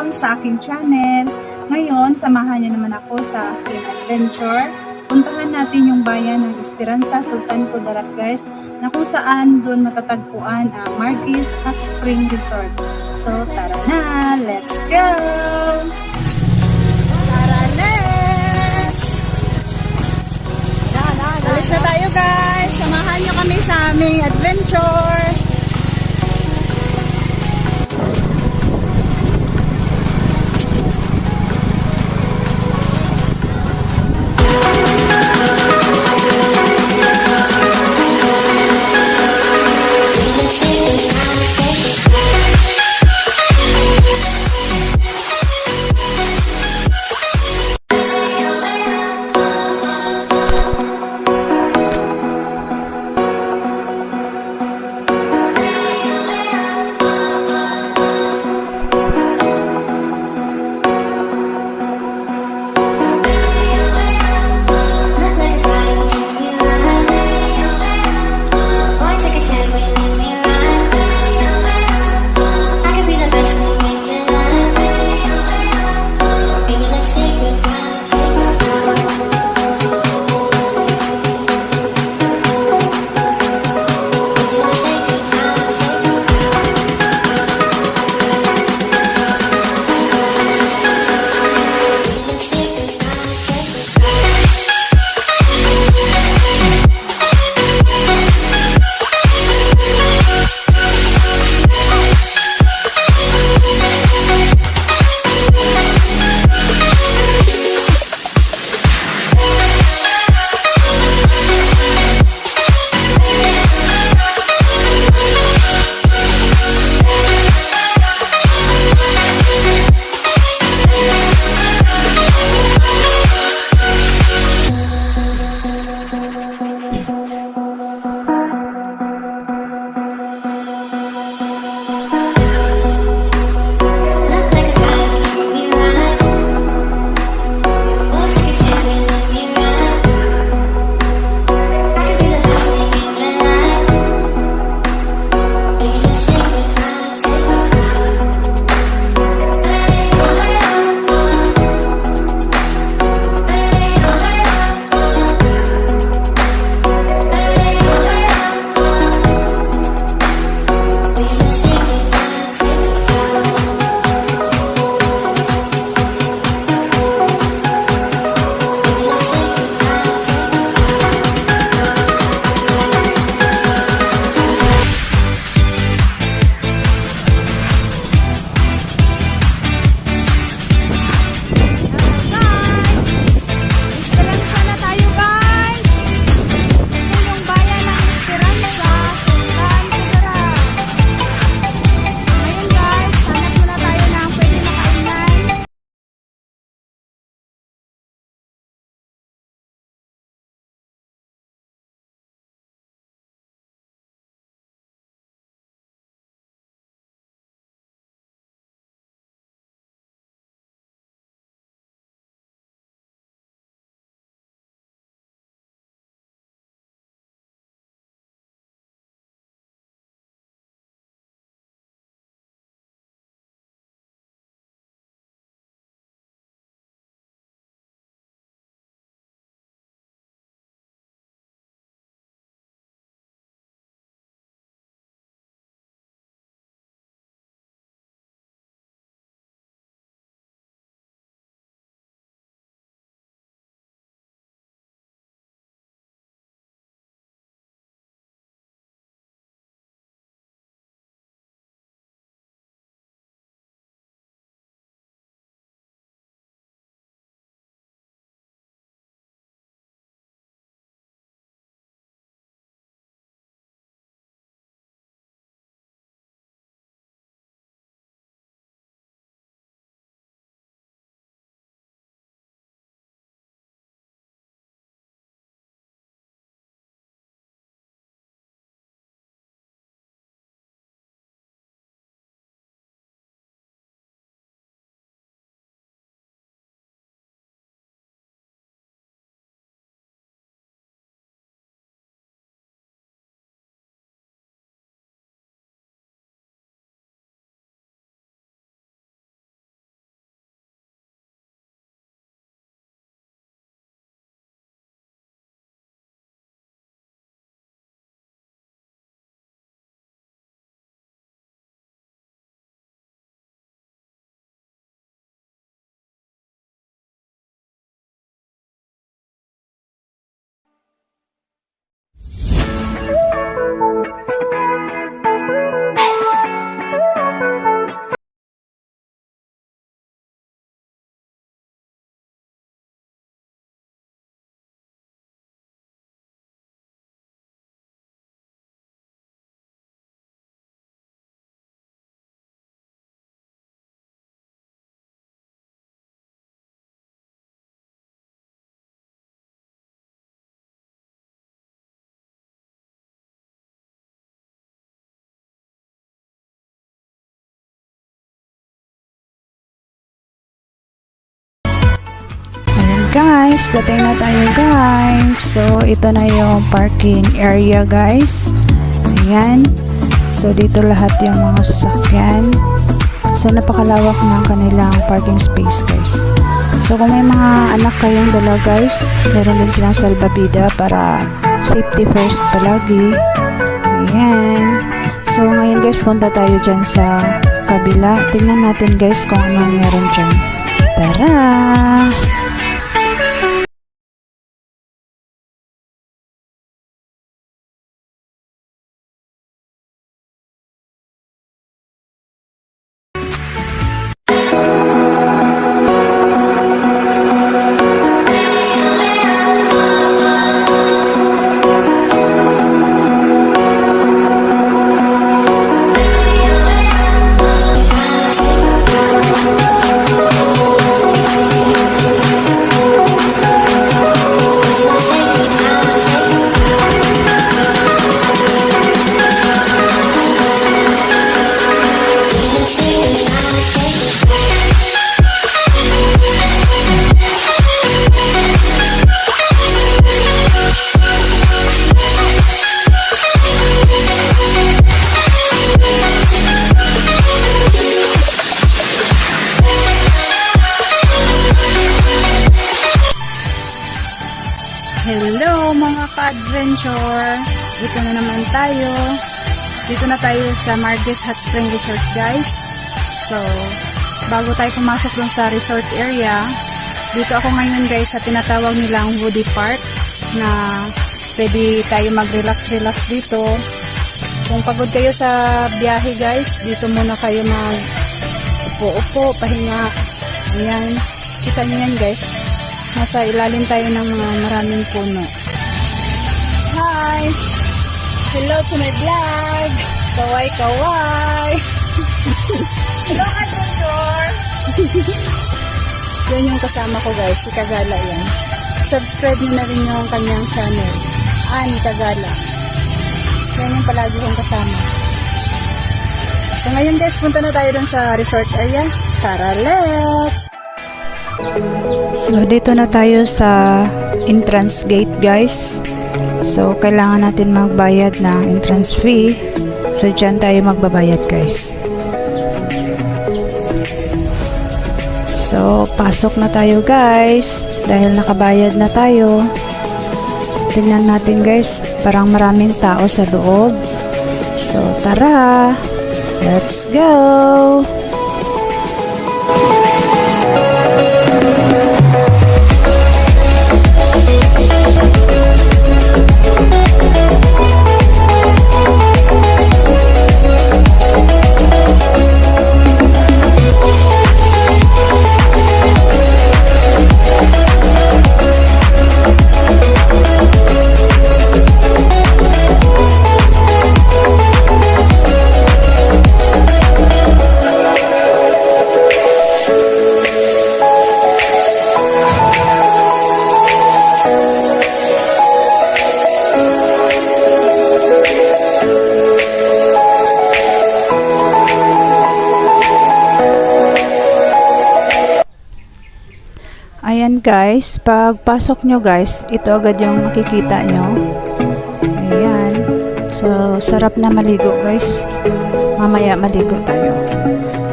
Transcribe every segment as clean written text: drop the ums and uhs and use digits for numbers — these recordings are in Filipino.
welcome sa aking channel. Ngayon, samahan niyo naman ako sa aking adventure. Puntahan natin yung bayan ng Esperanza, Sultan Kudarat guys, na kung saan doon matatagpuan ang Marquis Hot Spring Resort. So, tara na! Let's go! Tara na! Alis na tayo guys! Samahan niyo kami sa aming adventure! guys, dating na tayo guys. So ito na yung parking area guys. Ayan. So dito lahat yung mga sasakyan. So napakalawak ng kanilang parking space guys. So kung may mga anak kayong dala guys, meron din silang salbabida para safety first palagi. Ayan. So ngayon guys, punta tayo dyan sa kabila. Tingnan natin guys kung anong meron dyan. Tara! Hello mga ka-adventure! Dito na naman tayo. Dito na tayo sa Marquez Hot Spring Resort guys. So, bago tayo pumasok dun sa resort area, dito ako ngayon guys sa tinatawag nilang Woody Park na pwede tayo mag-relax dito. Kung pagod kayo sa biyahe guys, dito muna kayo mag-upo-upo, pahinga. Ayan, kita nyo yan guys. Nasa ilalim tayo ng mga maraming puno. Hi! Hello to my vlog! Kaway! Hello, adventure! Yan yung kasama ko guys, si Kagala yan. Subscribe nyo na rin yung kanyang channel. Ani Kagala. Yan yung palagi kong kasama. So ngayon guys, punta na tayo dun sa resort area. Tara, let's! So dito na tayo sa entrance gate guys. So kailangan natin magbayad ng entrance fee. So dyan tayo magbabayad guys. So pasok na tayo guys. Dahil nakabayad na tayo. Tingnan natin guys, parang maraming tao sa loob. So tara, let's go! Ayan guys, pagpasok nyo guys, ito agad yung makikita nyo. Ayan. So, sarap na maligo guys. Mamaya maligo tayo.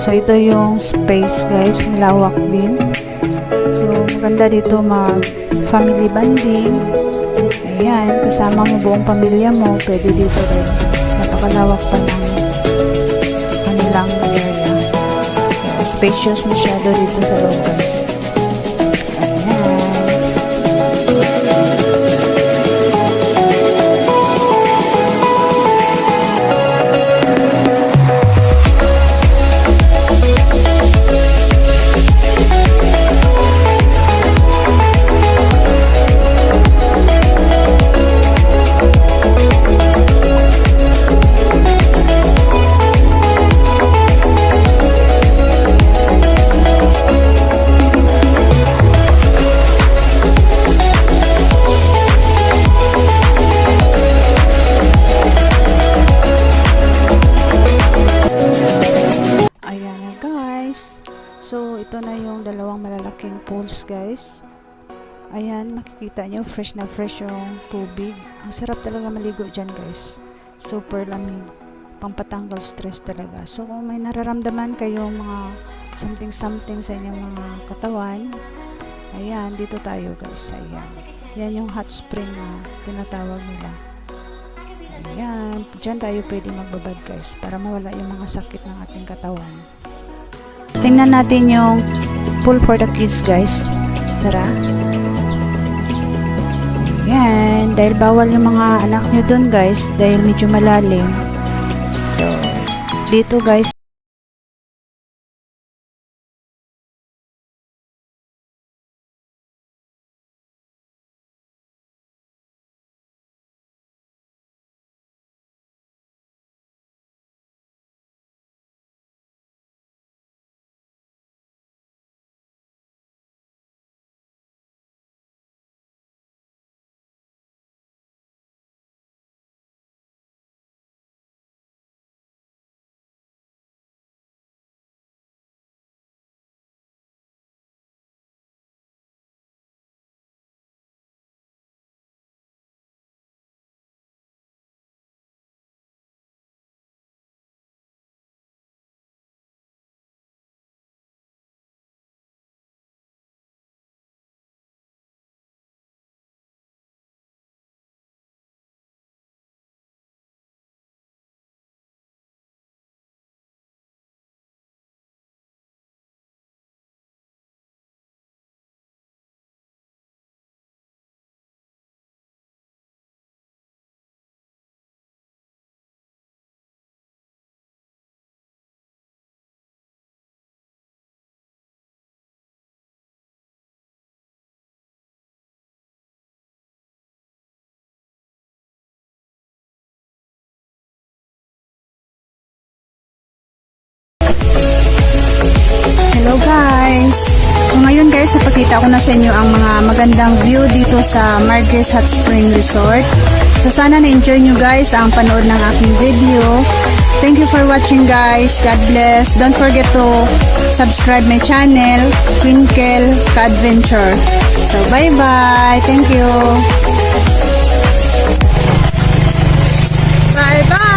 So, ito yung space guys, nilawak din. So, maganda dito mag family bonding. Ayan, kasama mo buong pamilya mo, pwede dito rin. Napakalawak pa ng kanilang area. So, spacious masyado dito sa loob guys. So, ito na yung dalawang malalaking pools guys. Ayan, makikita nyo, fresh na fresh yung tubig. Ang sarap talaga maligo dyan guys. Super lamig. Pampatanggal stress talaga. So, kung may nararamdaman kayong mga something sa inyong mga katawan, ayan, dito tayo guys. Ayan. Yan yung hot spring na tinatawag nila. Ayan. Dyan tayo pwede magbabad guys para mawala yung mga sakit ng ating katawan. Tingnan natin yung pool for the kids guys. Tara. Yan, dahil bawal yung mga anak nyo dun guys, dahil medyo malalim. So, dito guys, hello guys! So ngayon guys, napakita ko na sa inyo ang mga magandang view dito sa Marquez Hot Spring Resort. So sana na-enjoy nyo guys ang panood ng aking video. Thank you for watching guys. God bless. Don't forget to subscribe my channel, Twinkle Ka-Adventure. So bye bye. Thank you. Bye bye.